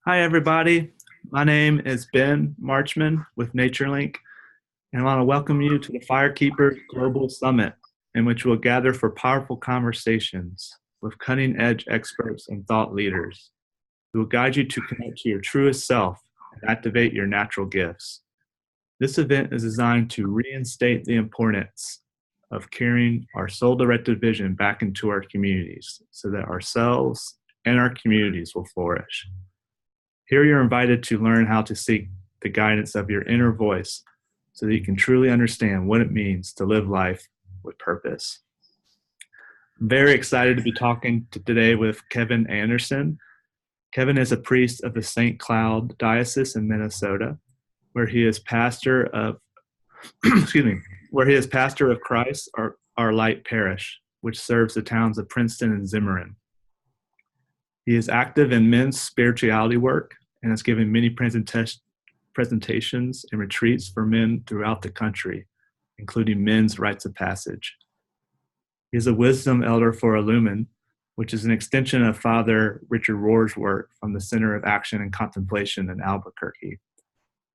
Hi, everybody. My name is Ben Marchman with NatureLink, and I want to welcome you to the FireKeepers Global Summit, in which we'll gather for powerful conversations with cutting-edge experts and thought leaders who will guide you to connect to your truest self and activate your natural gifts. This event is designed to reinstate the importance of carrying our soul-directed vision back into our communities so that ourselves and our communities will flourish. Here you're invited to learn how to seek the guidance of your inner voice so that you can truly understand what it means to live life with purpose. I'm very excited to be talking today with Kevin Anderson. Kevin is a priest of the St. Cloud Diocese in Minnesota, where he is pastor of Christ Our Light Parish, which serves the towns of Princeton and Zimmerman. He is active in men's spirituality work and has given many presentations and retreats for men throughout the country, including men's rites of passage. He is a wisdom elder for Illuman, which is an extension of Father Richard Rohr's work from the Center of Action and Contemplation in Albuquerque,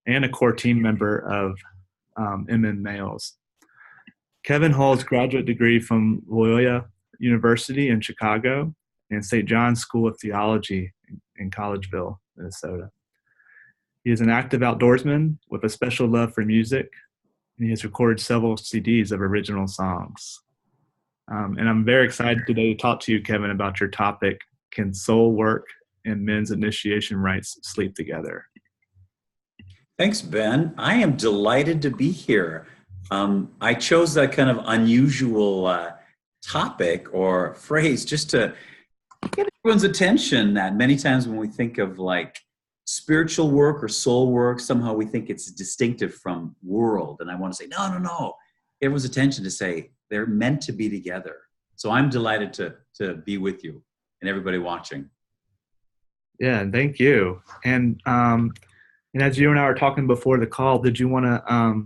and a core team member of MN Males. Kevin holds graduate degree from Loyola University in Chicago and St. John's School of Theology in Collegeville, Minnesota. He is an active outdoorsman with a special love for music, and he has recorded several CDs of original songs. And I'm very excited today to talk to you, Kevin, about your topic, Can Soul Work and Men's Initiation Rites Sleep Together? Thanks, Ben. I am delighted to be here. I chose that kind of unusual topic or phrase just to get everyone's attention that many times when we think of like spiritual work or soul work, somehow we think it's distinctive from world. And I want to say, no. Everyone's attention to say they're meant to be together. So I'm delighted to be with you and everybody watching. Yeah, thank you. And as you and I were talking before the call, did you want to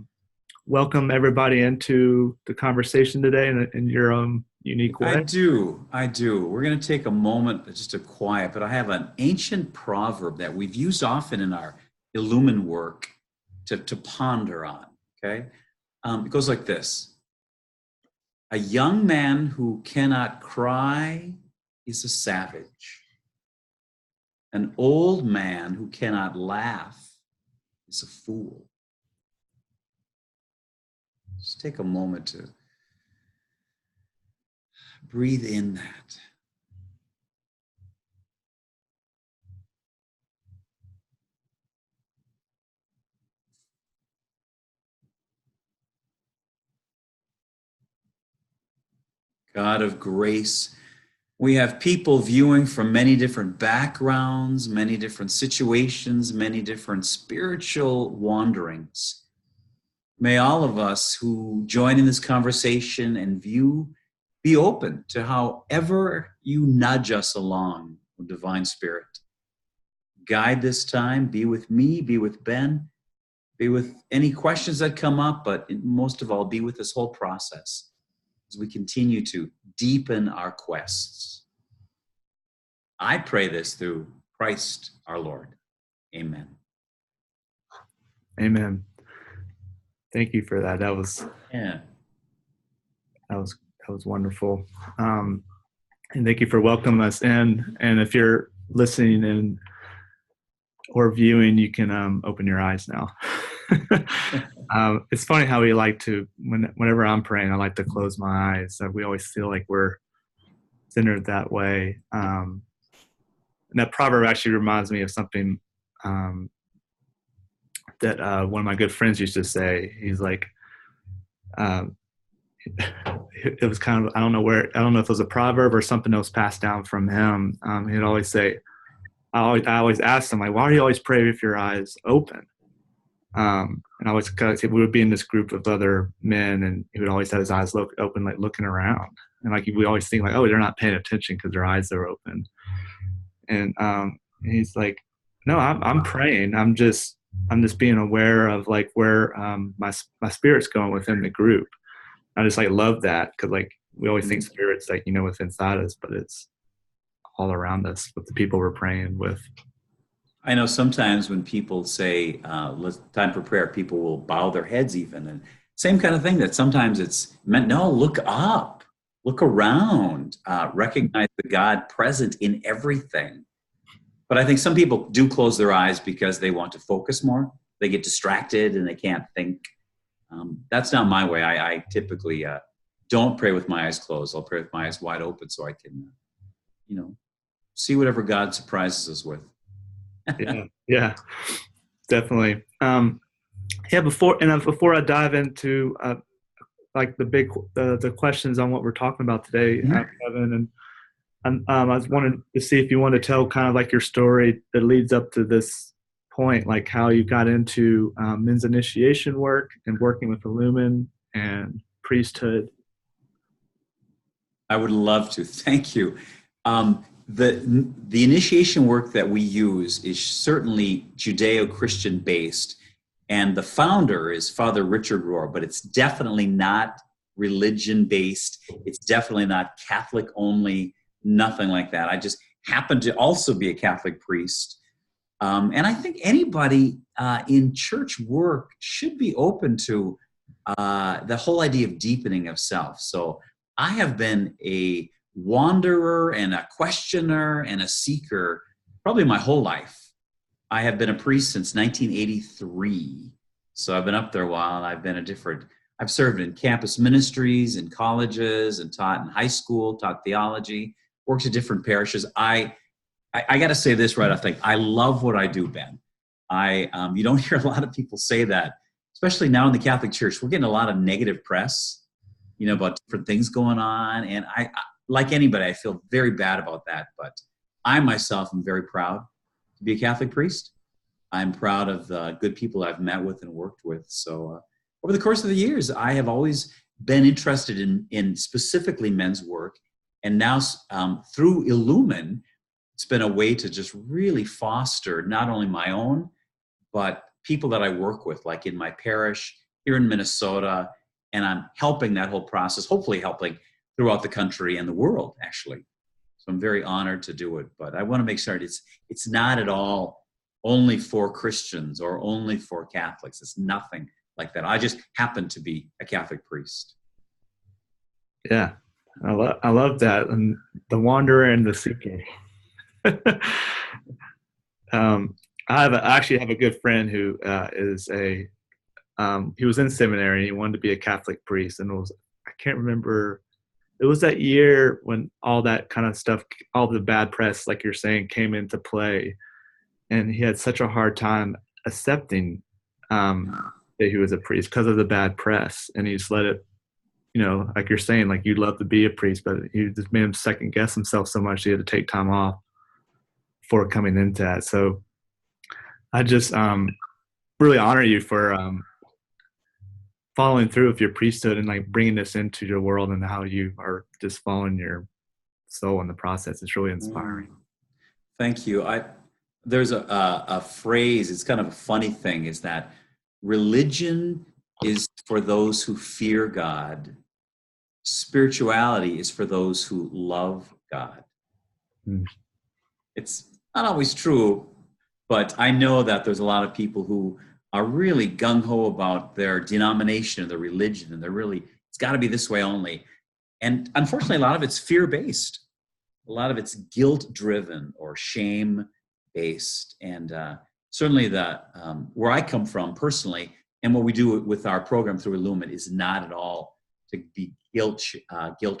welcome everybody into the conversation today in your own unique way? I do. We're going to take a moment just to quiet, but I have an ancient proverb that we've used often in our Illuman work to ponder on, okay? It goes like this. A young man who cannot cry is a savage. An old man who cannot laugh is a fool. Just take a moment to breathe in that. God of grace, we have people viewing from many different backgrounds, many different situations, many different spiritual wanderings. May all of us who join in this conversation and view be open to however you nudge us along with Divine Spirit. Guide this time, be with me, be with Ben, be with any questions that come up, but most of all, be with this whole process as we continue to deepen our quests. I pray this through Christ our Lord. Amen. Amen. Thank you for that. That was wonderful. And thank you for welcoming us in. And if you're listening in or viewing, you can open your eyes now. It's funny how we like to, whenever I'm praying, I like to close my eyes. We always feel like we're centered that way. And that proverb actually reminds me of something that one of my good friends used to say. He's like, it was kind of, I don't know if it was a proverb or something that was passed down from him. He'd always say, I always asked him, like, why do you always pray with your eyes open? And we would be in this group of other men, and he would always have his eyes open, like looking around. And like, we always think like, oh, they're not paying attention because their eyes are open. And he's like, no, I'm praying. I'm just being aware of like where my spirit's going within the group. I just like love that because like we always think spirit's like, within inside us, but it's all around us with the people we're praying with. I know sometimes when people say, time for prayer, people will bow their heads even. And same kind of thing, that sometimes it's meant, no, look up, look around, recognize the God present in everything. But I think some people do close their eyes because they want to focus more. They get distracted and they can't think. That's not my way. I typically don't pray with my eyes closed. I'll pray with my eyes wide open so I can, see whatever God surprises us with. Yeah, definitely. Before I dive into like the questions on what we're talking about today, Kevin, and I was wanted to see if you want to tell kind of like your story that leads up to this point, like how you got into men's initiation work and working with Illuman and priesthood. I would love to. Thank you. The initiation work that we use is certainly Judeo-Christian based, and the founder is Father Richard Rohr, but it's definitely not religion based. It's definitely not Catholic only, nothing like that. I just happen to also be a Catholic priest. And I think anybody in church work should be open to the whole idea of deepening of self. So I have been a wanderer and a questioner and a seeker probably my whole life. I have been a priest since 1983. So I've been up there a while. I've served in campus ministries and colleges and taught in high school, taught theology, worked at different parishes. I got to say this right off the bat. I love what I do, Ben. You don't hear a lot of people say that, especially now in the Catholic Church. We're getting a lot of negative press, about different things going on. And I like anybody, I feel very bad about that. But I myself am very proud to be a Catholic priest. I'm proud of the good people I've met with and worked with. So over the course of the years, I have always been interested in specifically men's work. And now through Illuman, it's been a way to just really foster not only my own, but people that I work with, like in my parish here in Minnesota. And I'm helping that whole process, hopefully helping throughout the country and the world, actually. So I'm very honored to do it. But I want to make sure it's not at all only for Christians or only for Catholics. It's nothing like that. I just happen to be a Catholic priest. Yeah, I love that. And the wanderer and the seeker. I actually have a good friend who he was in seminary. He wanted to be a Catholic priest, and I can't remember. It was that year when all that kind of stuff, all the bad press, like you're saying, came into play, and he had such a hard time accepting that he was a priest because of the bad press, and he just let it, like you're saying, like you'd love to be a priest, but he just made him second guess himself so much he had to take time off before coming into that. So I just really honor you for following through with your priesthood and like bringing this into your world and how you are just following your soul in the process. It's really inspiring. Thank you. There's a phrase, it's kind of a funny thing, is that religion is for those who fear God. Spirituality is for those who love God. It's not always true, but I know that there's a lot of people who are really gung-ho about their denomination or their religion, and it's got to be this way only. And unfortunately, a lot of it's fear-based. A lot of it's guilt-driven or shame-based. And certainly where I come from personally, and what we do with our program through Illuman is not at all to be guilt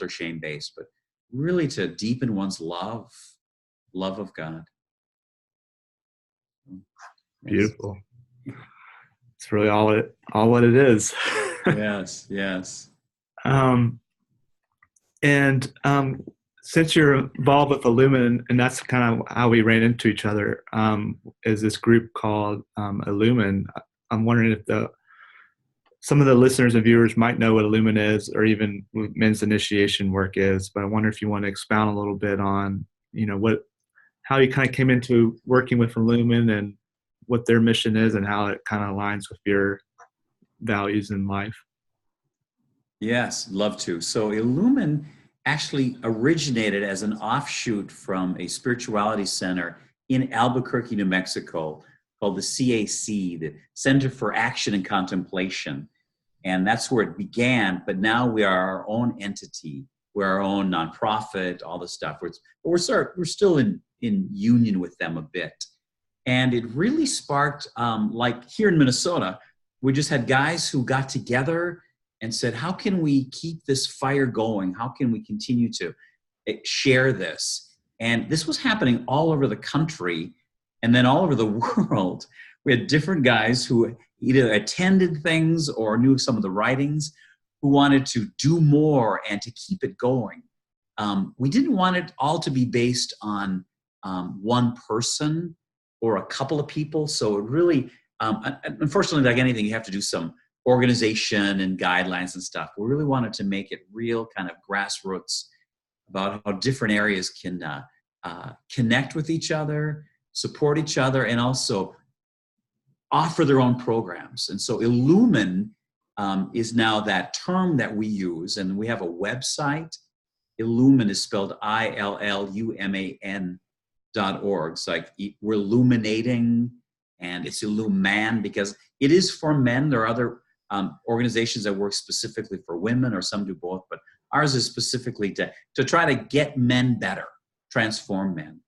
or shame-based, but really to deepen one's love of God. Beautiful. It's really all what it is. Yes. Since you're involved with Illuman, and that's kind of how we ran into each other, is this group called Illuman. I'm wondering if some of the listeners and viewers might know what Illuman is, or even what men's initiation work is. But I wonder if you want to expound a little bit on, how you kind of came into working with Illuman and what their mission is and how it kind of aligns with your values in life. Yes, love to. So Illuman actually originated as an offshoot from a spirituality center in Albuquerque, New Mexico, called the CAC, the Center for Action and Contemplation. And that's where it began, but now we are our own entity. We're our own nonprofit, all this stuff. We're still in union with them a bit. And it really sparked, like here in Minnesota, we just had guys who got together and said, how can we keep this fire going? How can we continue to share this? And this was happening all over the country and then all over the world. We had different guys who either attended things or knew some of the writings, who wanted to do more and to keep it going. We didn't want it all to be based on one person or a couple of people. So it really, unfortunately, like anything, you have to do some organization and guidelines and stuff. We really wanted to make it real kind of grassroots about how different areas can connect with each other, support each other, and also offer their own programs. And so Illuman is now that term that we use, and we have a website. Illuman is spelled ILLUMAN.org. It's like we're illuminating, and it's Illuman because it is for men. There are other organizations that work specifically for women, or some do both, but ours is specifically to try to get men better, transform men.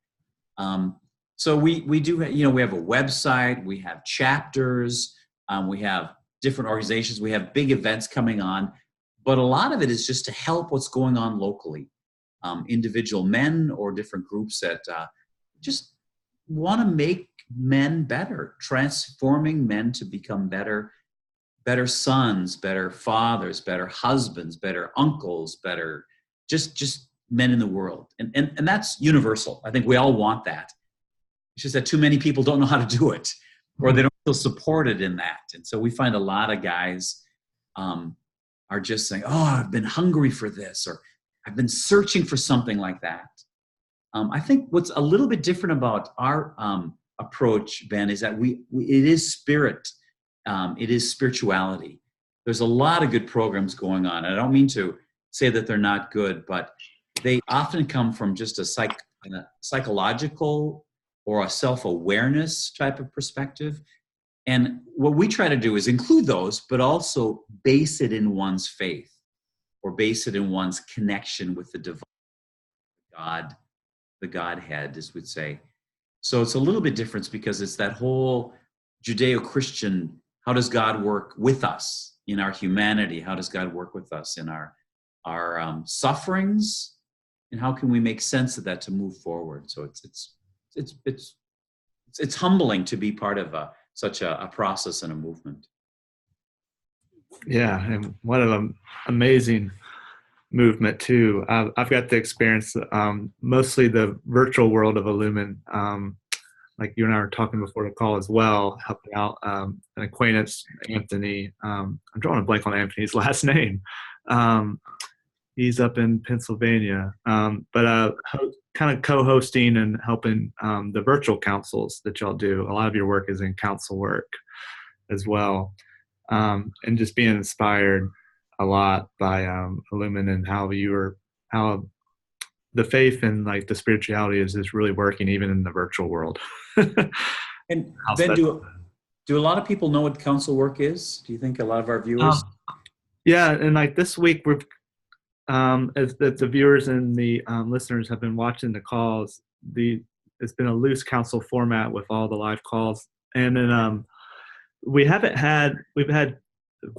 So we do, we have a website, we have chapters, we have different organizations, we have big events coming on, but a lot of it is just to help what's going on locally. Individual men or different groups that just want to make men better, transforming men to become better sons, better fathers, better husbands, better uncles, better just men in the world. And that's universal. I think we all want that. It's just that too many people don't know how to do it, or they don't feel supported in that. And so we find a lot of guys are just saying, oh, I've been hungry for this, or I've been searching for something like that. I think what's a little bit different about our approach, Ben, is that it is spirit. It is spirituality. There's a lot of good programs going on. I don't mean to say that they're not good, but they often come from just a psychological or a self-awareness type of perspective. And what we try to do is include those, but also base it in one's faith, or base it in one's connection with the divine, God, the Godhead, as we'd say. So it's a little bit different because it's that whole Judeo-Christian, how does God work with us in our humanity? How does God work with us in our sufferings? And how can we make sense of that to move forward? So it's humbling to be part of such a process and a movement. Yeah, and what an amazing movement too. I've got to experience mostly the virtual world of Illuman. Like you and I were talking before the call as well, helping out an acquaintance, Anthony. I'm drawing a blank on Anthony's last name. He's up in Pennsylvania, but kind of co-hosting and helping the virtual councils that y'all do. A lot of your work is in council work as well, and just being inspired a lot by Illumin and how the faith and like the spirituality is really working even in the virtual world. And Ben, do a lot of people know what council work is? Do you think a lot of our viewers? Yeah, and like this week we've as the viewers and the listeners have been watching the calls, it's been a loose council format with all the live calls, and then we've had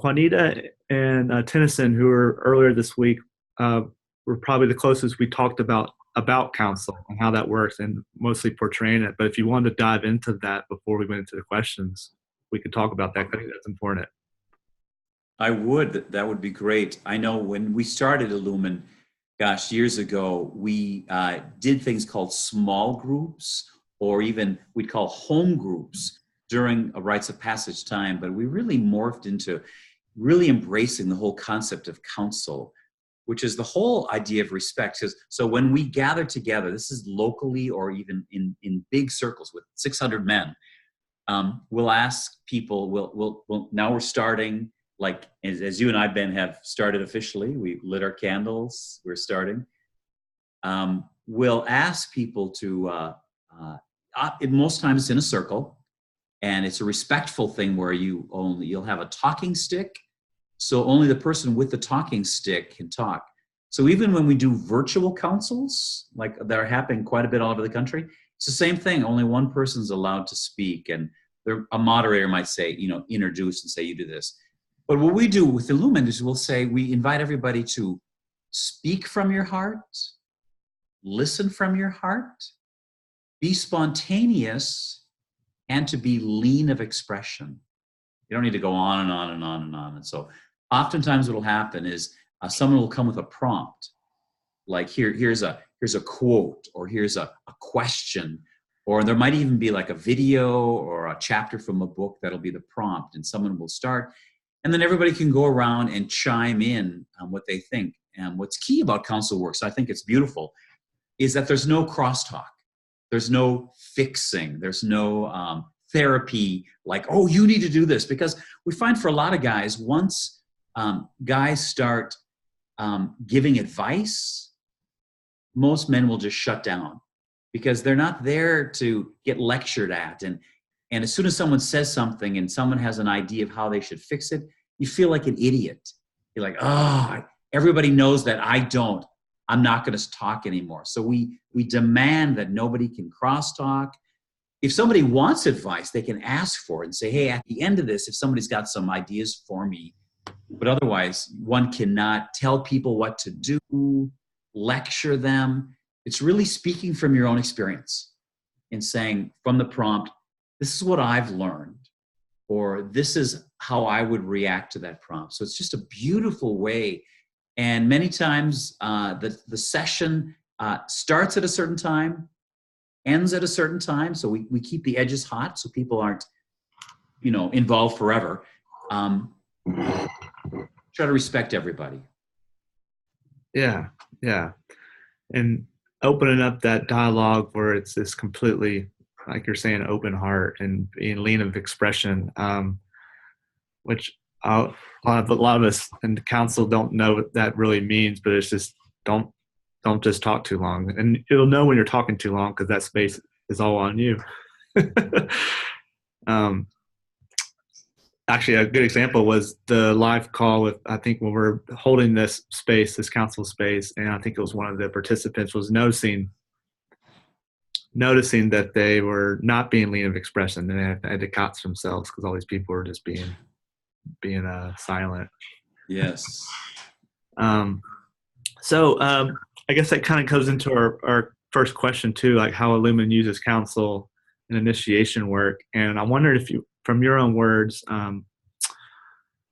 Juanita and Tennyson, who were earlier this week, were probably the closest we talked about council and how that works, and mostly portraying it. But if you wanted to dive into that before we went into the questions, we could talk about that. I think that's important. I would. That would be great. I know when we started Illuman, gosh, years ago, we did things called small groups, or even we'd call home groups during a rites of passage time. But we really morphed into really embracing the whole concept of council, which is the whole idea of respect. So when we gather together, this is locally or even in big circles with 600 men, we'll ask people, we'll now we're starting, like as you and I, Ben, have started officially. We lit our candles, we're starting. We'll ask people to most times it's in a circle, and it's a respectful thing where you'll have a talking stick, so only the person with the talking stick can talk. So even when we do virtual councils, like that are happening quite a bit all over the country, it's the same thing. Only one person's allowed to speak, and a moderator might say, introduce and say, you do this. But what we do with Illuman is we invite everybody to speak from your heart, listen from your heart, be spontaneous, and to be lean of expression. You don't need to go on and on and on and on. And so oftentimes what will happen is someone will come with a prompt, like here's a quote, or here's a question, or there might even be like a video or a chapter from a book that'll be the prompt, and someone will start, and then everybody can go around and chime in on what they think. And what's key about council work, so I think it's beautiful, is that there's no crosstalk. There's no fixing. There's no therapy like, oh, you need to do this. Because we find for a lot of guys, once guys start giving advice, most men will just shut down, because they're not there to get lectured at. And as soon as someone says something and someone has an idea of how they should fix it, you feel like an idiot. You're like, oh, everybody knows that I don't. I'm not going to talk anymore. So we demand that nobody can crosstalk. If somebody wants advice, they can ask for it and say, hey, at the end of this, if somebody's got some ideas for me. But otherwise, one cannot tell people what to do, lecture them. It's really speaking from your own experience and saying from the prompt, this is what I've learned, or this is how I would react to that prompt. So it's just a beautiful way. And many times the session starts at a certain time, ends at a certain time. So we keep the edges hot so people aren't, involved forever. Try to respect everybody. Yeah. And opening up that dialogue where it's this completely, like you're saying, open heart and being lean of expression, which a lot of us in the council don't know what that really means, but it's just don't just talk too long. And you'll know when you're talking too long because that space is all on you. Actually, a good example was the live call with, I think when we're holding this council space, and I think it was one of the participants was noticing that they were not being lean of expression, and they had to catch themselves because all these people were just being silent. Yes. So I guess that kind of goes into our first question too, like how Illuman uses counsel and initiation work. And I wondered if you, from your own words,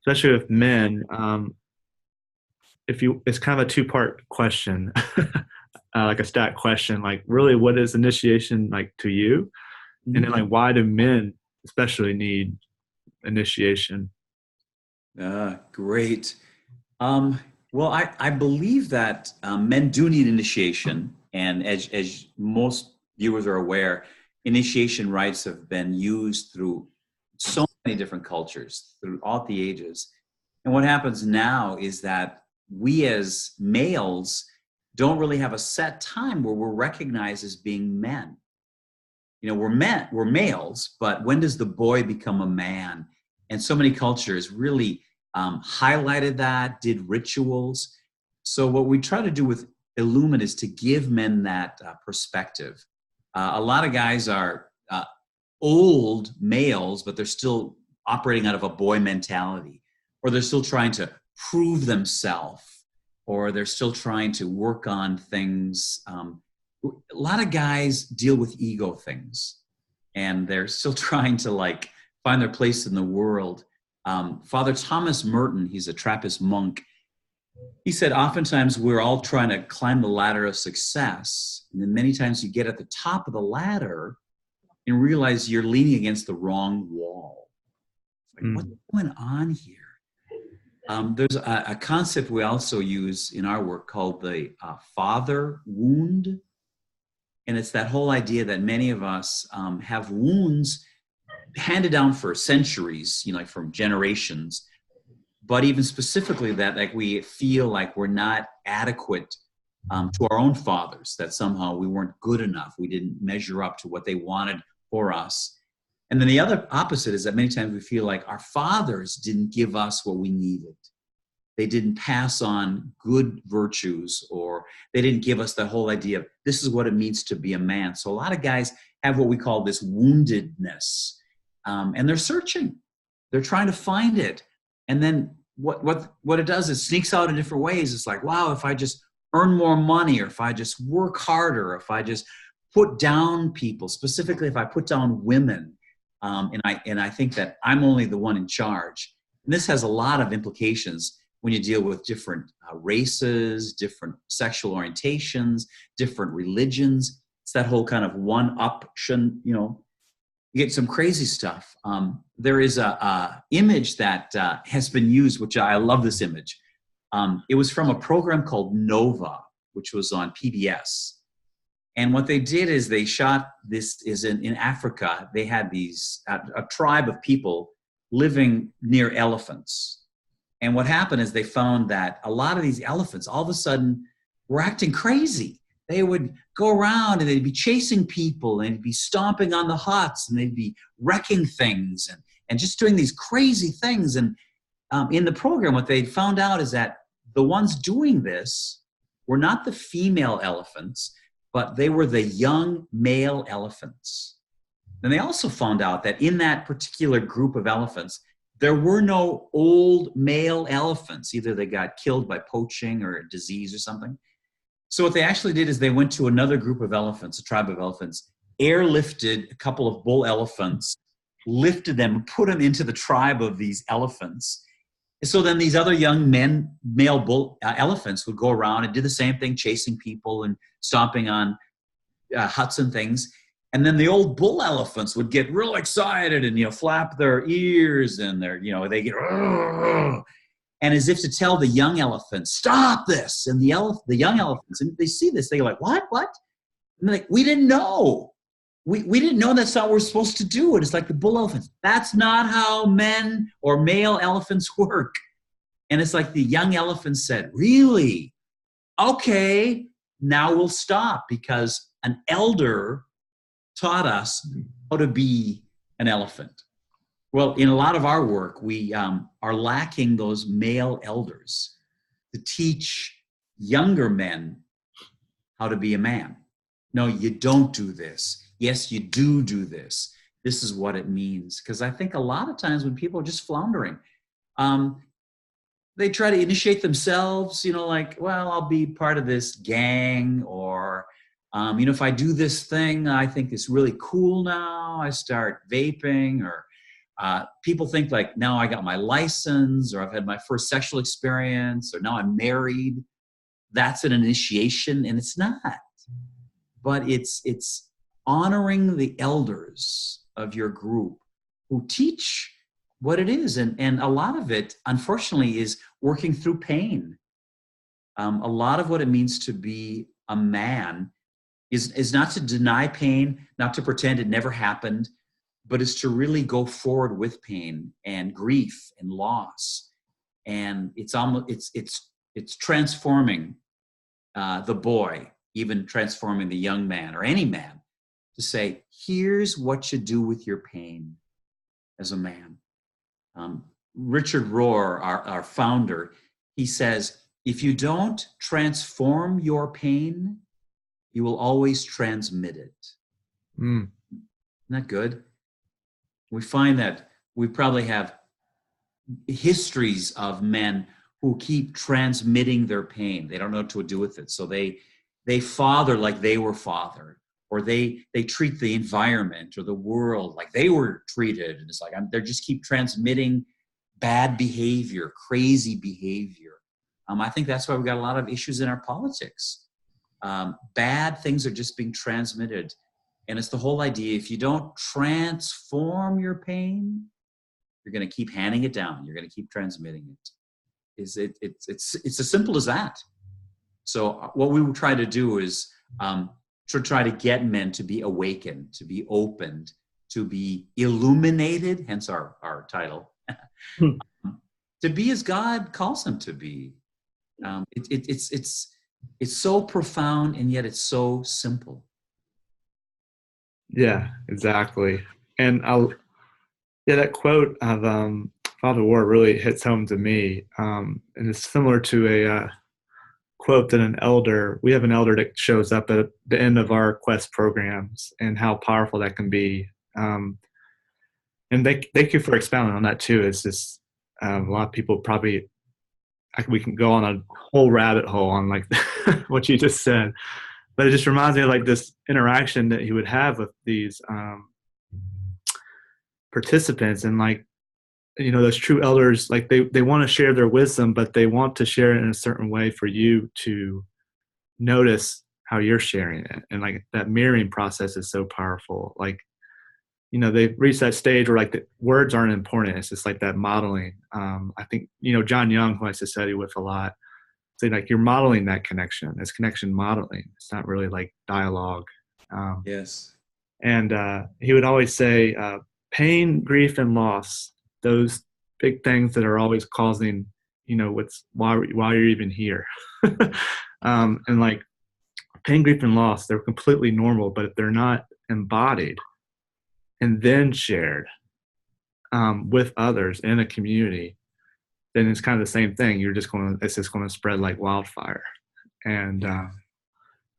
especially with men, it's kind of a two-part question, like a stat question, like really what is initiation like to you? And then like, why do men especially need initiation? Great. Well, I believe that men do need initiation, and as most viewers are aware, initiation rites have been used through so many different cultures throughout the ages. And what happens now is that we as males don't really have a set time where we're recognized as being men. We're males, but when does the boy become a man? And so many cultures really highlighted that, did rituals. So what we try to do with Illuman is to give men that perspective. A lot of guys are old males, but they're still operating out of a boy mentality, or they're still trying to prove themselves, or they're still trying to work on things. A lot of guys deal with ego things, and they're still trying to find their place in the world. Father Thomas Merton, he's a Trappist monk. He said, oftentimes we're all trying to climb the ladder of success. And then many times you get at the top of the ladder and realize you're leaning against the wrong wall. What's going on here? There's a concept we also use in our work called the father wound. And it's that whole idea that many of us have wounds handed down for centuries, from generations, but even specifically that we feel like we're not adequate to our own fathers, that somehow we weren't good enough. We didn't measure up to what they wanted for us. And then the other opposite is that many times we feel like our fathers didn't give us what we needed. They didn't pass on good virtues, or they didn't give us the whole idea of this is what it means to be a man. So a lot of guys have what we call this woundedness, and they're searching. They're trying to find it. And then what it does is sneaks out in different ways. It's like, wow, if I just earn more money, or if I just work harder, or if I just put down people, specifically if I put down women, and I think that I'm only the one in charge. And this has a lot of implications when you deal with different races, different sexual orientations, different religions. It's that whole kind of one-uption, you get some crazy stuff. There is a image that has been used, which I love this image. It was from a program called Nova, which was on PBS. And what they did is they shot this is in Africa. They had a tribe of people living near elephants. And what happened is they found that a lot of these elephants all of a sudden were acting crazy. They would go around and they'd be chasing people, and they'd be stomping on the huts, and they'd be wrecking things and just doing these crazy things. And in the program, what they found out is that the ones doing this were not the female elephants, but they were the young male elephants. And they also found out that in that particular group of elephants, there were no old male elephants. Either they got killed by poaching or a disease or something. So what they actually did is they went to another group of elephants, a tribe of elephants, airlifted a couple of bull elephants, lifted them, and put them into the tribe of these elephants. So then these other young male bull elephants would go around and do the same thing, chasing people and stomping on huts and things. And then the old bull elephants would get real excited and, flap their ears, and they get, and as if to tell the young elephants, stop this. And the young elephants, and they see this, they're like, what? And they're like, we didn't know. We didn't know that's not what we're supposed to do. And it's like the bull elephants. That's not how men or male elephants work. And it's like the young elephants said, really? Okay, now we'll stop, because an elder taught us how to be an elephant. Well, in a lot of our work, we are lacking those male elders to teach younger men how to be a man. No, you don't do this. Yes, you do this. This is what it means. Because I think a lot of times when people are just floundering, they try to initiate themselves, like, well, I'll be part of this gang, or, if I do this thing, I think it's really cool now. I start vaping, or people think like, now I got my license, or I've had my first sexual experience, or now I'm married. That's an initiation, and it's not. But it's honoring the elders of your group who teach what it is. And a lot of it, unfortunately, is working through pain. A lot of what it means to be a man is not to deny pain, not to pretend it never happened, but is to really go forward with pain and grief and loss. And it's transforming the boy, even transforming the young man or any man, to say, here's what you do with your pain as a man. Richard Rohr, our founder, he says, if you don't transform your pain, you will always transmit it. Isn't that good? We find that we probably have histories of men who keep transmitting their pain. They don't know what to do with it. So they father like they were fathered, or they treat the environment or the world like they were treated. And it's like, they just keep transmitting bad behavior, crazy behavior. I think that's why we've got a lot of issues in our politics. Bad things are just being transmitted. And it's the whole idea, if you don't transform your pain, you're going to keep handing it down. You're going to keep transmitting it. It's as simple as that. So what we will try to do is to try to get men to be awakened, to be opened, to be illuminated, hence our title, to be as God calls them to be. It's It's so profound, and yet it's so simple. Yeah, exactly. And yeah, that quote of Father Rohr really hits home to me. And it's similar to a quote that we have an elder that shows up at the end of our Quest programs, and how powerful that can be. And thank you for expounding on that too. It's just a lot of people probably, we can go on a whole rabbit hole on like what you just said, but it just reminds me of like this interaction that he would have with these participants, and like, those true elders, like they want to share their wisdom, but they want to share it in a certain way for you to notice how you're sharing it. And like that mirroring process is so powerful. Like, they've reached that stage where like the words aren't important. It's just like that modeling. I think, John Young, who I used to study with a lot, say like you're modeling that connection. It's connection modeling. It's not really like dialogue. Yes. And he would always say, pain, grief, and loss, those big things that are always causing, why you're even here. And like pain, grief, and loss, they're completely normal, but if they're not embodied and then shared with others in a community, then it's kind of the same thing. It's just going to spread like wildfire. And I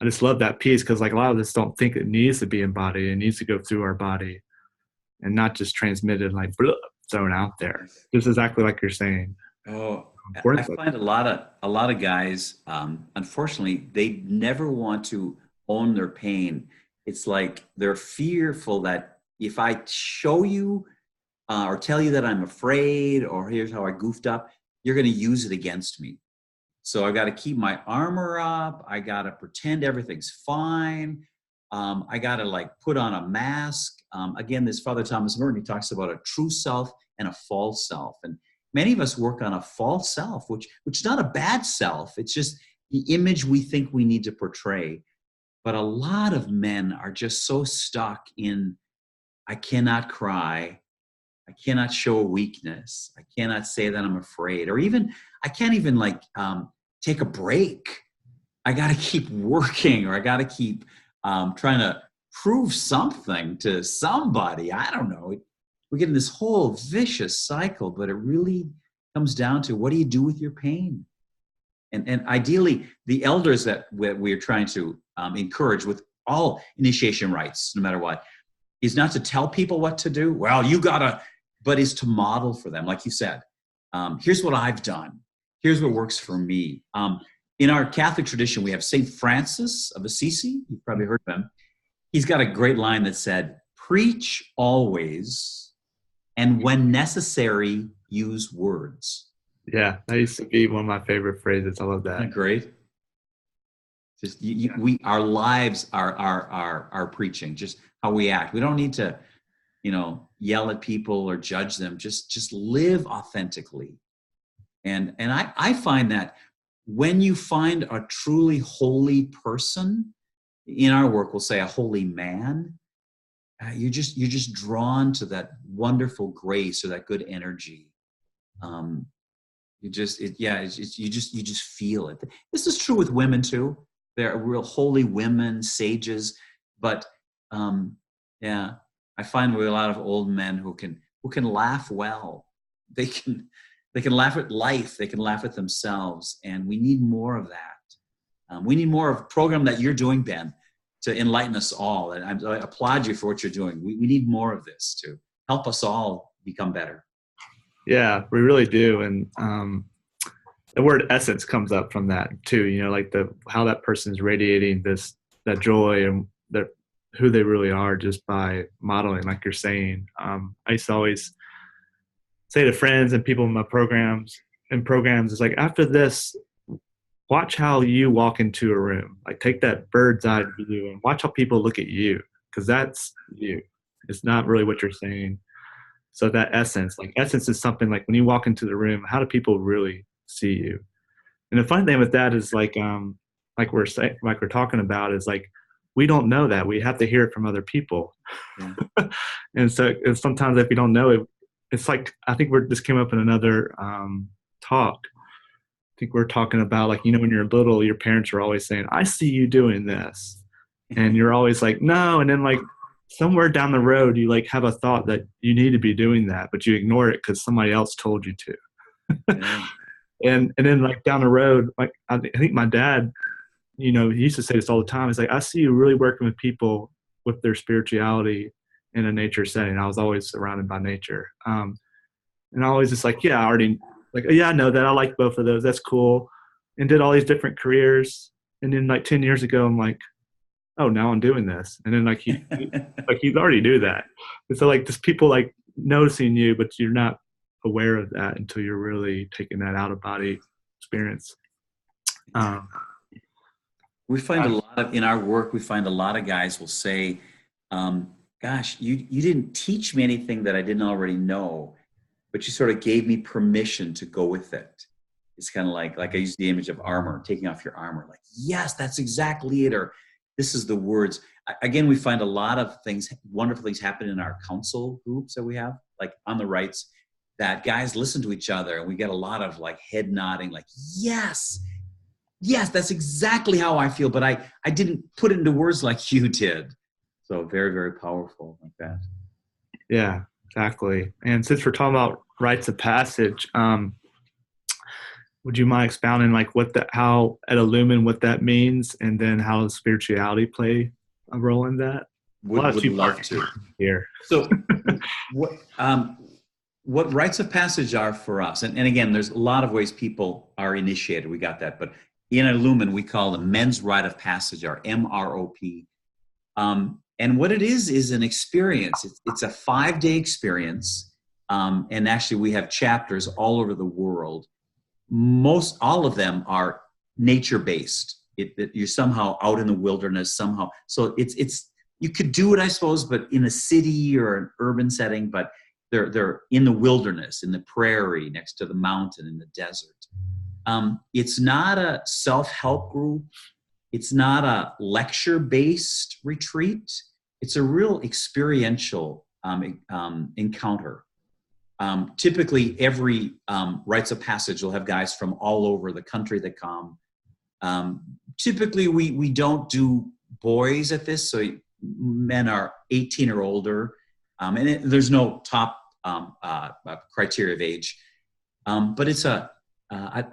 just love that piece, because like a lot of us don't think it needs to be embodied. It needs to go through our body and not just transmitted like thrown out there. Just exactly like you're saying. Oh, I find a lot of guys, unfortunately, they never want to own their pain. It's like they're fearful that if I show you or tell you that I'm afraid, or here's how I goofed up, you're going to use it against me. So I got to keep my armor up. I got to pretend everything's fine. I got to like put on a mask. Again, this Father Thomas Merton, he talks about a true self and a false self. And many of us work on a false self, which is not a bad self. It's just the image we think we need to portray. But a lot of men are just so stuck in, I cannot cry. I cannot show a weakness. I cannot say that I'm afraid, or even I can't even like take a break. I got to keep working, or I got to keep trying to prove something to somebody. I don't know. We get in this whole vicious cycle, but it really comes down to, what do you do with your pain? And ideally, the elders that we're trying to encourage with all initiation rites, no matter what, is not to tell people what to do. Well, you gotta, but is to model for them. Like you said, here's what I've done. Here's what works for me. In our Catholic tradition, we have St. Francis of Assisi. You've probably heard of him. He's got a great line that said, preach always, and when necessary, use words. Yeah, that used to be one of my favorite phrases. I love that. Isn't that great? Just our lives are preaching, just how we act. We don't need to, yell at people or judge them. Just live authentically. And I find that when you find a truly holy person, in our work we'll say a holy man, you're just drawn to that wonderful grace or that good energy. You just feel it. This is true with women too. There are real holy women, sages, but I find with a lot of old men who can laugh well. They can laugh at life. They can laugh at themselves, and we need more of that. We need more of a program that you're doing, Ben, to enlighten us all. And I applaud you for what you're doing. We need more of this to help us all become better. Yeah, we really do. And the word essence comes up from that too, like how that person's radiating that joy and who they really are just by modeling, like you're saying. I used to always say to friends and people in my programs, it's like, after this, watch how you walk into a room. Like, take that bird's eye view and watch how people look at you, because that's you. It's not really what you're saying. So that essence is something like when you walk into the room, how do people really see you? And the fun thing with that is like we're talking about is like, we don't know that. We have to hear it from other people. Yeah. And so sometimes if you don't know it, it's like, I think just came up in another talk. think we're talking about, like, when you're little, your parents are always saying, I see you doing this. And you're always like, no. And then, like, somewhere down the road, you like have a thought that you need to be doing that, but you ignore it because somebody else told you to. Yeah. And then, like, down the road, like, I think my dad, he used to say this all the time. He's like, I see you really working with people with their spirituality in a nature setting. I was always surrounded by nature. And I always just like, yeah, I already, like, yeah, I know that. I like both of those. That's cool. And did all these different careers. And then, like, 10 years ago, I'm like, oh, now I'm doing this. And then, like, you already do that. And so, like, just people, like, noticing you, but you're not aware of that until you're really taking that out of body experience. We find in our work, we find a lot of guys will say, gosh, you didn't teach me anything that I didn't already know, but you sort of gave me permission to go with it. It's kind of like I use the image of armor, taking off your armor. Like, yes, that's exactly it. Or this is the words. Again, we find a lot of things, wonderful things happen in our council groups that we have, like on the RITES, that guys listen to each other, and we get a lot of like head nodding, like, yes, that's exactly how I feel, but I didn't put it into words like you did. So very, very powerful like that. Yeah, exactly. And since we're talking about rites of passage, would you mind expounding, like, how at Illuman, what that means, and then how does spirituality play a role in that? Would love to here. So what rites of passage are for us, and again, there's a lot of ways people are initiated. We got that, but in Illuman, we call the men's rite of passage, or MROP. And what it is an experience. It's a 5-day experience. And actually, we have chapters all over the world. All of them are nature-based. You're somehow out in the wilderness somehow. So you could do it, I suppose, but in a city or an urban setting, but they're in the wilderness, in the prairie, next to the mountain, in the desert. It's not a self-help group. It's not a lecture-based retreat. It's a real experiential encounter. Typically, every rites of passage will have guys from all over the country that come. Typically, we don't do boys at this, so men are 18 or older, and there's no top criteria of age. But it's an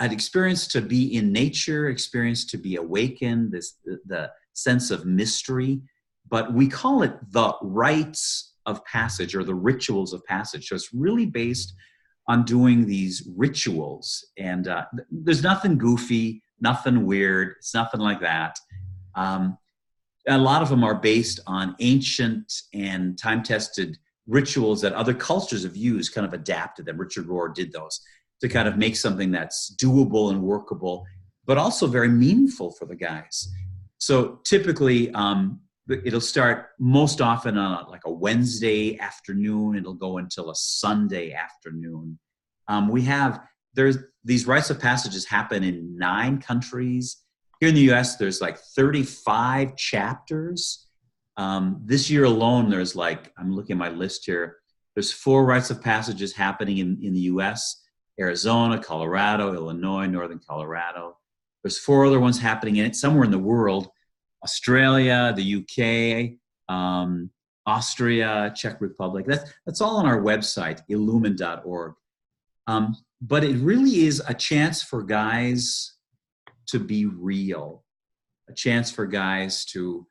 experience to be in nature, experience to be awakened, the sense of mystery. But we call it the rites of passage, or the rituals of passage. So it's really based on doing these rituals. And there's nothing goofy, nothing weird. It's nothing like that. A lot of them are based on ancient and time-tested rituals that other cultures have used, kind of adapted them. Richard Rohr did those to kind of make something that's doable and workable, but also very meaningful for the guys. So typically, it'll start most often on like a Wednesday afternoon. It'll go until a Sunday afternoon. There's these rites of passages happen in 9 countries. Here in the U.S., there's like 35 chapters. This year alone, there's I'm looking at my list here. There's 4 rites of passages happening in the U.S., Arizona, Colorado, Illinois, Northern Colorado. There's 4 other ones happening somewhere in the world: Australia, the UK, Austria, Czech Republic. That's all on our website, illuman.org. But it really is a chance for guys to be real, a chance for guys to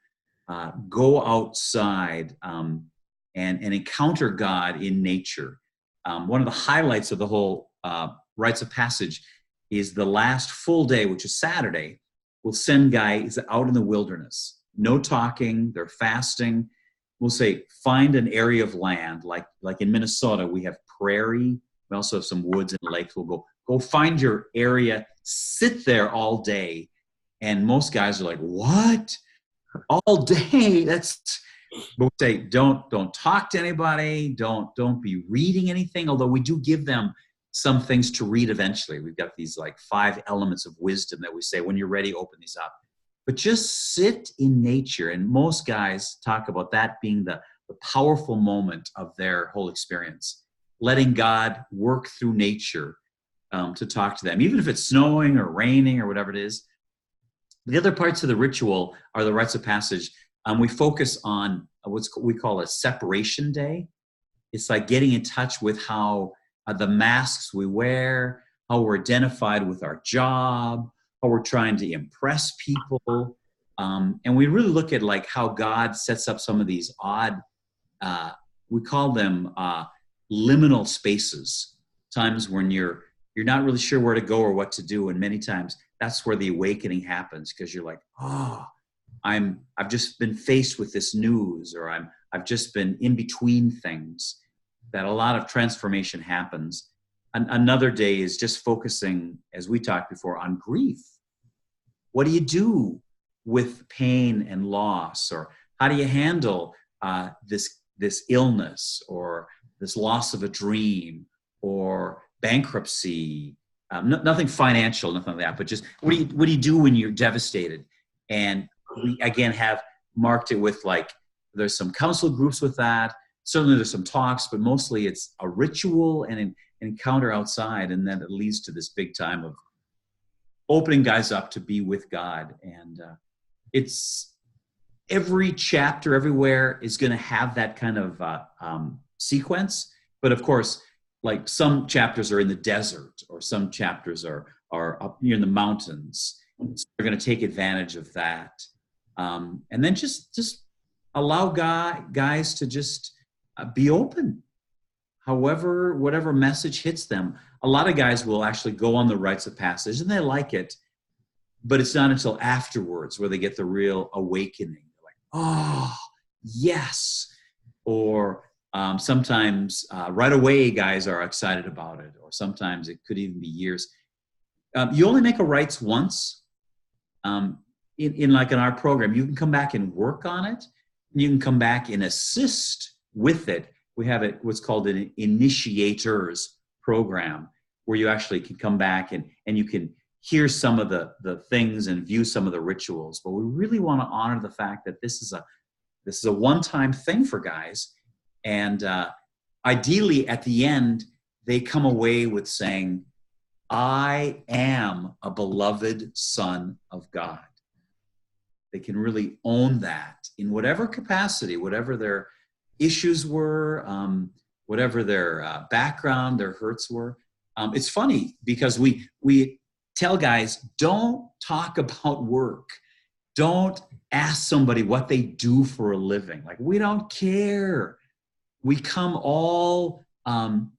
go outside and encounter God in nature. One of the highlights of the whole rites of passage is the last full day, which is Saturday. We'll send guys out in the wilderness. No talking, they're fasting. We'll say, find an area of land, like in Minnesota, we have prairie. We also have some woods and lakes. We'll go find your area, sit there all day. And most guys are like, what? All day? We'll say, don't talk to anybody. Don't be reading anything. Although we do give them some things to read eventually. We've got these 5 elements of wisdom that we say, when you're ready, open these up. But just sit in nature. And most guys talk about that being the powerful moment of their whole experience. Letting God work through nature to talk to them, even if it's snowing or raining or whatever it is. The other parts of the ritual are the rites of passage. We focus on what we call a separation day. It's like getting in touch with how the masks we wear, how we're identified with our job, how we're trying to impress people. And we really look at like how God sets up some of these odd, we call them liminal spaces, times when you're not really sure where to go or what to do. And many times that's where the awakening happens, because you're like, oh, I've just been faced with this news, or I've just been in between things, that a lot of transformation happens. Another day is just focusing, as we talked before, on grief. What do you do with pain and loss? Or how do you handle this illness, or this loss of a dream, or bankruptcy? Nothing financial, nothing like that, but just what do you do when you're devastated? And we again have marked it with, like, there's some counsel groups with that. Certainly there's some talks, but mostly it's a ritual and an encounter outside, and then it leads to this big time of opening guys up to be with God. And it's every chapter everywhere is going to have that kind of sequence. But of course, like some chapters are in the desert, or some chapters are up near the mountains. So we're going to take advantage of that. And then just allow guys to just be open, whatever message hits them. A lot of guys will actually go on the rites of passage and they like it, but it's not until afterwards where they get the real awakening. They're like, oh, yes. Or sometimes right away guys are excited about it, or sometimes it could even be years. You only make a rites once. In our program, you can come back and work on it, and you can come back and assist with it. We have what's called an initiators program, where you actually can come back and you can hear some of the things and view some of the rituals. But we really want to honor the fact that this is a one-time thing for guys. And ideally at the end, they come away with saying, I am a beloved son of God. They can really own that in whatever capacity, whatever their issues were, whatever their background, their hurts were. It's funny because we tell guys, don't talk about work. Don't ask somebody what they do for a living. Like, we don't care. We come all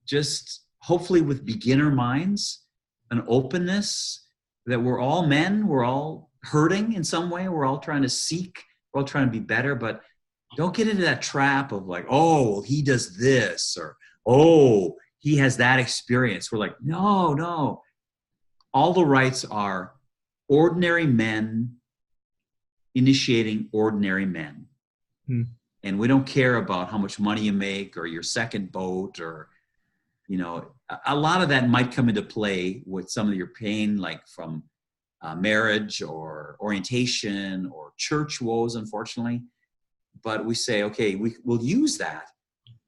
just hopefully with beginner minds, an openness that we're all men, we're all hurting in some way, we're all trying to seek, we're all trying to be better, but don't get into that trap of like, oh, well, he does this, or, oh, he has that experience. We're like, no. All the rites are ordinary men initiating ordinary men. And we don't care about how much money you make, or your second boat, or, a lot of that might come into play with some of your pain, like from marriage or orientation or church woes, unfortunately. But we say, okay, we'll use that,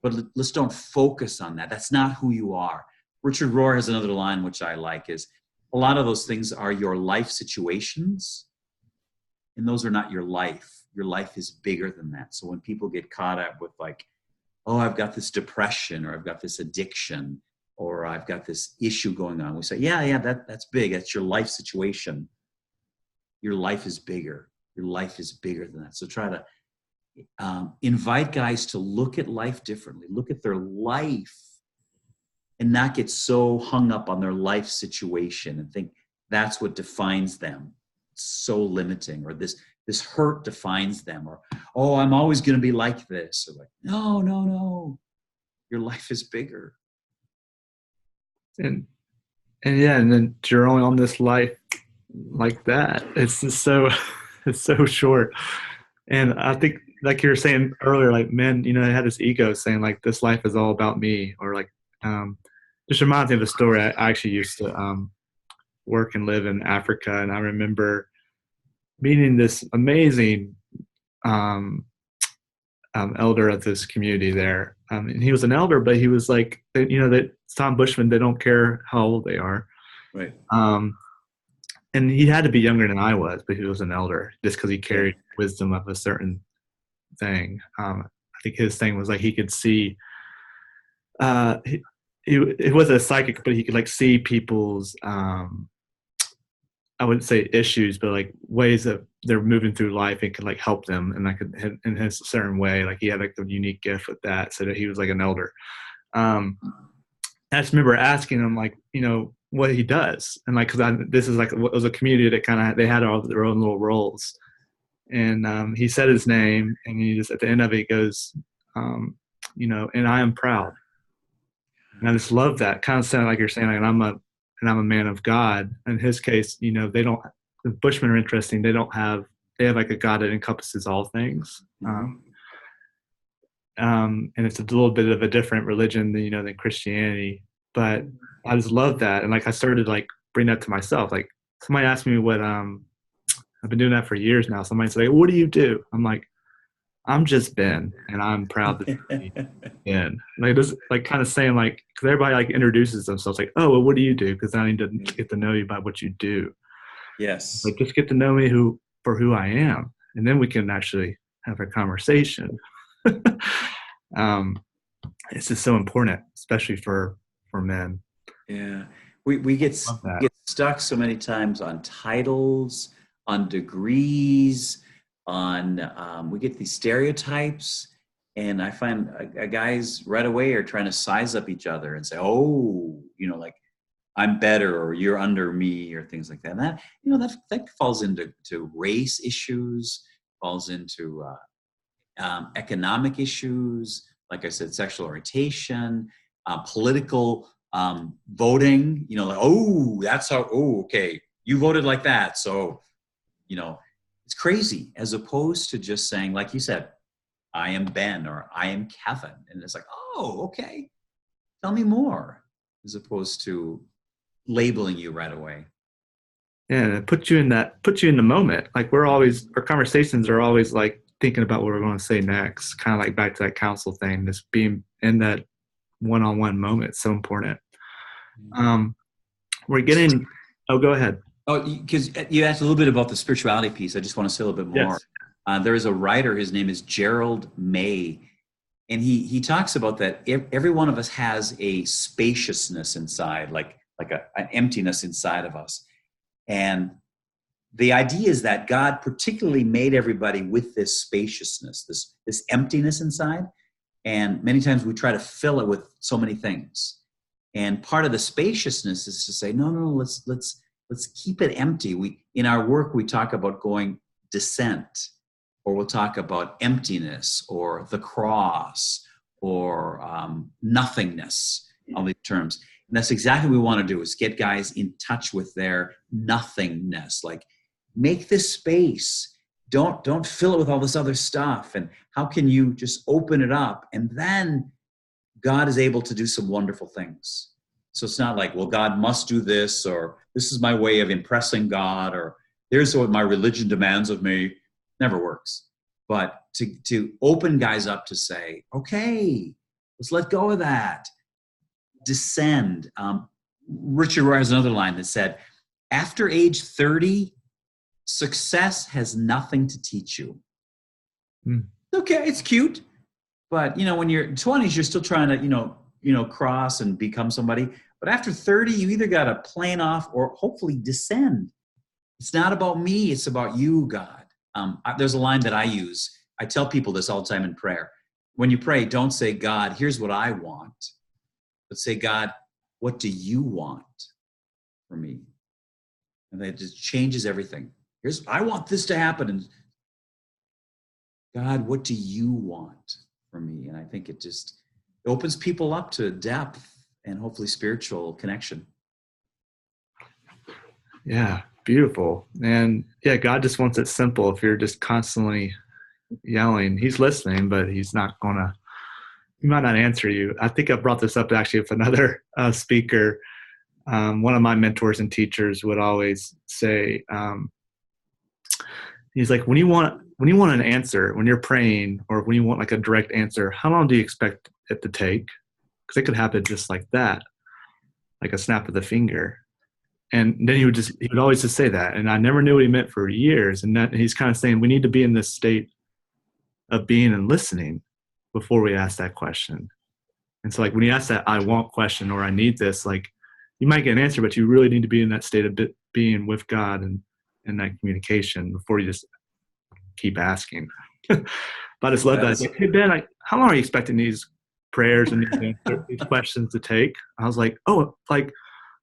but let's don't focus on that. That's not who you are. Richard Rohr has another line, which I like, is a lot of those things are your life situations, and those are not your life. Your life is bigger than that. So when people get caught up with like, oh, I've got this depression, or I've got this addiction, or I've got this issue going on, we say, yeah, that's big. That's your life situation. Your life is bigger. Your life is bigger than that. So try to invite guys to look at life differently, look at their life, and not get so hung up on their life situation and think that's what defines them. It's so limiting, or this hurt defines them, or, oh, I'm always going to be like this. Or like, no. Your life is bigger. And then you're only on this life like that. It's just it's so short. And I think, like you were saying earlier, like men, they had this ego saying like, this life is all about me, or like, just reminds me of a story. I actually used to work and live in Africa, and I remember meeting this amazing elder of this community there. And he was an elder, but he was like, that Tom Bushmen, they don't care how old they are. Right. And he had to be younger than I was, but he was an elder just because he carried wisdom of a certain thing. I think his thing was like he could see. He wasn't a psychic, but he could like see people's. I wouldn't say issues, but like ways that they're moving through life and could like help them and like in his certain way. Like he had like a unique gift with that, so that he was like an elder. I just remember asking him like, what he does, and like, because this is like it was a community that kind of they had all their own little roles, and he said his name, and he just at the end of it he goes, and I am proud, and I just love that kind of sound like you're saying, like, and I'm a man of God. In his case, they don't. The Bushmen are interesting. They have like a God that encompasses all things. And it's a little bit of a different religion than Christianity, but I just love that. And like I started like bring that to myself. Like somebody asked me what I've been doing that for years now. Somebody said, what do you do? I'm like, I'm just Ben, and I'm proud to be Ben. Like this, like kind of saying like, because everybody like introduces themselves like, oh, well, what do you do? Because I need to get to know you by what you do. Yes. Like just get to know me for who I am, and then we can actually have a conversation. It's just so important, especially for men. Yeah, we get stuck so many times on titles, on degrees, on we get these stereotypes, and I find guys right away are trying to size up each other and say, oh, like I'm better or you're under me or things like that. And that falls into race issues, falls into economic issues, like I said, sexual orientation, political voting, like, oh, that's how, oh, okay, you voted like that. So, it's crazy, as opposed to just saying, like you said, I am Ben or I am Kevin. And it's like, oh, okay, tell me more, as opposed to labeling you right away. Yeah, and it puts you in the moment. Like our conversations are always like thinking about what we're going to say next, kind of like back to that council thing, just being in that one-on-one moment. It's so important. We're getting, go ahead. Oh, because you asked a little bit about the spirituality piece. I just want to say a little bit more. Yes. There is a writer, his name is Gerald May, and he talks about that every one of us has a spaciousness inside, like an emptiness inside of us. And the idea is that God particularly made everybody with this spaciousness, this emptiness inside. And many times we try to fill it with so many things. And part of the spaciousness is to say, no, let's keep it empty. In our work, we talk about going descent, or we'll talk about emptiness or the cross or nothingness, all these terms. And that's exactly what we want to do, is get guys in touch with their nothingness. Like, make this space. Don't fill it with all this other stuff. And how can you just open it up? And then God is able to do some wonderful things. So it's not like, well, God must do this, or this is my way of impressing God, or here's what my religion demands of me. Never works. But to open guys up to say, okay, let's let go of that. Descend. Richard Rohr has another line that said, after age 30, success has nothing to teach you. Okay, it's cute. But, when you're 20s, you're still trying to, cross and become somebody. But after 30, you either got to plane off or hopefully descend. It's not about me. It's about you, God. There's a line that I use. I tell people this all the time in prayer. When you pray, don't say, God, here's what I want. But say, God, what do you want for me? And that just changes everything. I want this to happen. And God, what do you want for me? And I think it just opens people up to depth and hopefully spiritual connection. Yeah, beautiful. And yeah, God just wants it simple. If you're just constantly yelling, he's listening, but he might not answer you. I think I brought this up actually with another speaker. One of my mentors and teachers would always say, he's like, when you want an answer, when you're praying, or when you want like a direct answer, how long do you expect it to take? Because it could happen just like that, like a snap of the finger. And then he would always just say that. And I never knew what he meant for years. And that he's kind of saying we need to be in this state of being and listening before we ask that question. And so like when you ask that I want question or I need this, like you might get an answer, but you really need to be in that state of being with God and that communication before you just keep asking. But I just love that. Like, hey Ben, like, how long are you expecting these prayers and these questions to take? I was like, oh, like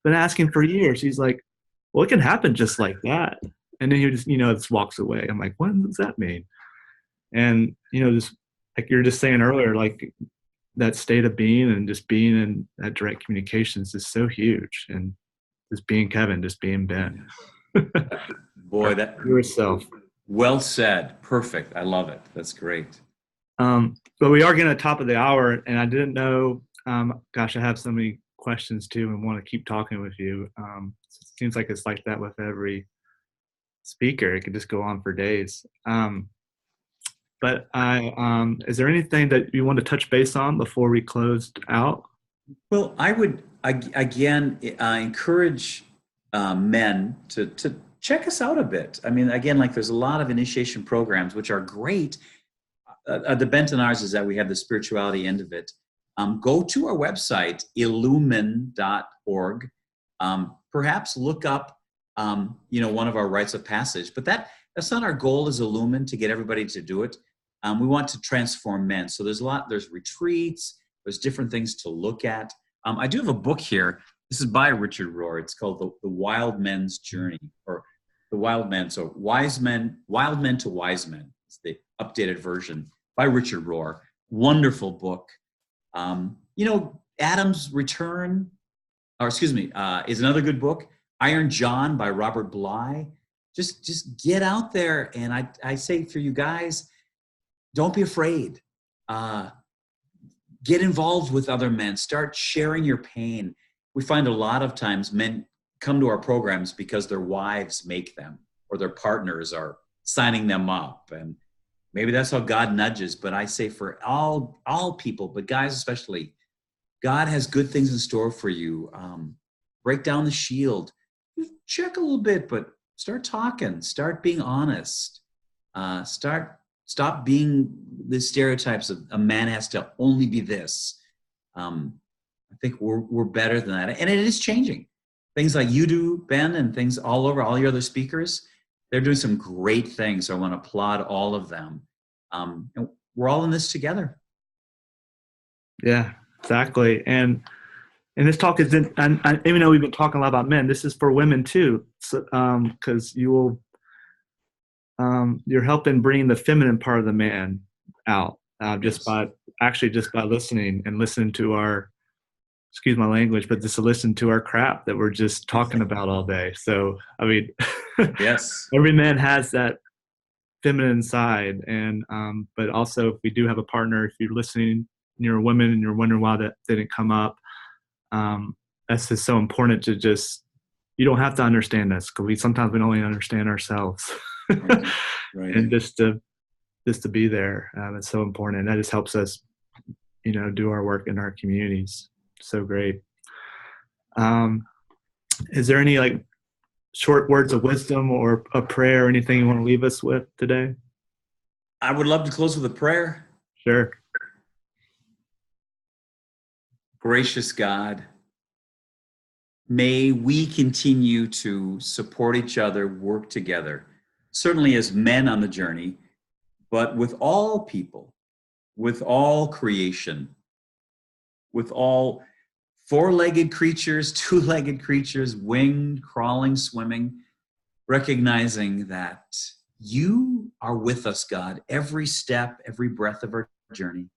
been asking for years. He's like, well, it can happen just like that. And then he just, just walks away. I'm like, what does that mean? And, just like you were just saying earlier, like that state of being and just being in that direct communications is so huge. And just being Kevin, just being Ben. Boy, that yourself. Well said. Perfect. I love it. That's great. But we are getting at the top of the hour, and I didn't know, gosh, I have so many questions too and want to keep talking with you. It seems like it's like that with every speaker. It could just go on for days. But is there anything that you want to touch base on before we closed out? Well, I would, again, encourage men to check us out a bit. I mean, again, like there's a lot of initiation programs, which are great. The bent in ours is that we have the spirituality end of it. Go to our website, illuman.org. Perhaps look up, one of our rites of passage. But that's not our goal as Illuman to get everybody to do it. We want to transform men. So there's retreats, there's different things to look at. I do have a book here. This is by Richard Rohr. It's called The Wild Men's Journey, or The Wild Men. So Wild Men to Wise Men. It's the updated version by Richard Rohr. Wonderful book. Adam's Return, is another good book. Iron John by Robert Bly. Just get out there. And I say for you guys, don't be afraid. Get involved with other men. Start sharing your pain. We find a lot of times men come to our programs because their wives make them or their partners are signing them up. And maybe that's how God nudges. But I say for all people, but guys especially, God has good things in store for you. Break down the shield. Check a little bit, but start talking. Start being honest. Stop being the stereotypes of a man has to only be this. I think we're better than that. And it is changing. Things like you do, Ben, and things all over, all your other speakers, they're doing some great things. So I want to applaud all of them. And we're all in this together. Yeah, exactly. And this talk is, and even though we've been talking a lot about men, this is for women too. So, because you're helping bring the feminine part of the man out, just by listening to our, excuse my language, but just to listen to our crap that we're just talking about all day. So, I mean, yes, every man has that feminine side. And, but also if we do have a partner, if you're listening and you're a woman and you're wondering why that didn't come up, that's just so important to you don't have to understand us, because sometimes we don't even understand ourselves. Right. And just to be there, it's so important. And that just helps us, do our work in our communities. So great. Is there any short words of wisdom or a prayer or anything you want to leave us with today? I would love to close with a prayer. Sure. Gracious God, may we continue to support each other, work together, certainly as men on the journey, but with all people, with all creation, with all four-legged creatures, two-legged creatures, winged, crawling, swimming, recognizing that you are with us, God, every step, every breath of our journey.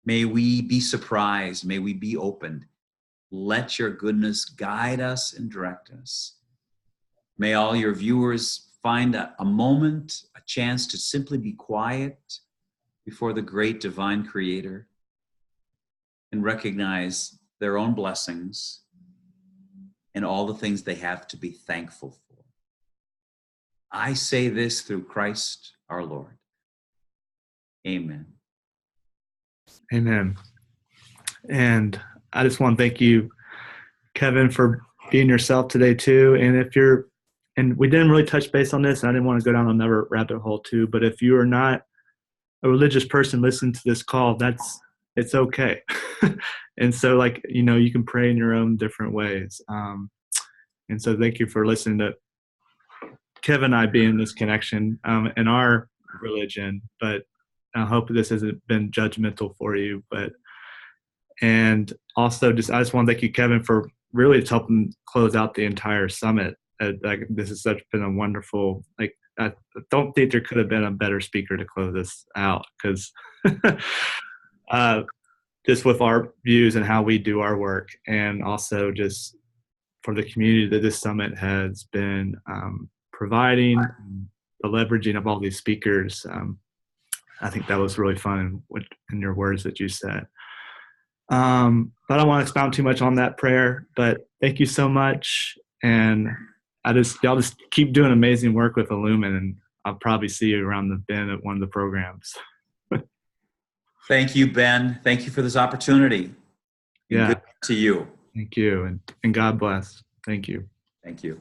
May we be surprised. May we be opened. Let your goodness guide us and direct us. May all your viewers find a moment, a chance to simply be quiet before the great divine creator and recognize their own blessings and all the things they have to be thankful for. I say this through Christ our Lord. Amen. Amen. And I just want to thank you, Kevin, for being yourself today too. And we didn't really touch base on this, and I didn't want to go down another rabbit hole too, but if you are not a religious person listening to this call, it's okay. And so, like, you can pray in your own different ways. And so thank you for listening to Kevin and I being this connection in our religion, but I hope this hasn't been judgmental for you. And also, I just want to thank you, Kevin, for really helping close out the entire summit. This has been a wonderful, I don't think there could have been a better speaker to close this out, because just with our views and how we do our work, and also just for the community that this summit has been providing, the leveraging of all these speakers. I think that was really fun in your words that you said. But I don't want to expound too much on that prayer, but thank you so much. And y'all just keep doing amazing work with Illuman, and I'll probably see you around the bend at one of the programs. Thank you, Ben. Thank you for this opportunity. Yeah. Good to you. Thank you. And God bless. Thank you. Thank you.